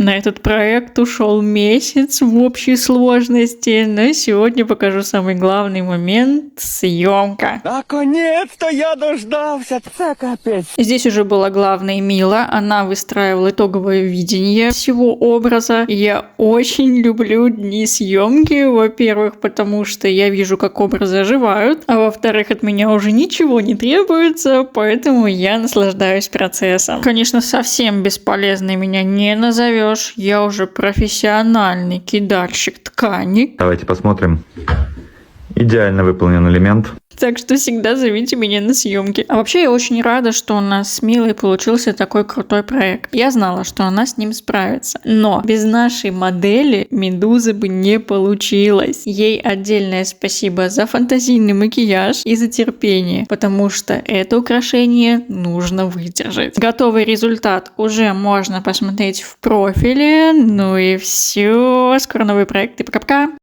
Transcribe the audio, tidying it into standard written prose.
На этот проект ушел месяц в общей сложности, но сегодня покажу самый главный момент – съемка. Наконец-то я дождался, це капец. Здесь уже была главная Мила, она выстраивала итоговое видение всего образа. Я очень люблю дни съемки, во-первых, потому что я вижу, как образы оживают, а во-вторых, от меня уже ничего не требуется, поэтому я наслаждаюсь процессом. Конечно, совсем бесполезной меня не назовешь, я уже профессиональный кидальщик ткани. Давайте посмотрим. Идеально выполнен элемент. Так что всегда зовите меня на съемки. А вообще я очень рада, что у нас с Милой получился такой крутой проект. Я знала, что она с ним справится. Но без нашей модели Медузы бы не получилось. Ей отдельное спасибо за фантазийный макияж и за терпение, потому что это украшение нужно выдержать. Готовый результат уже можно посмотреть в профиле. Ну и все. Скоро новые проекты. Пока-пока.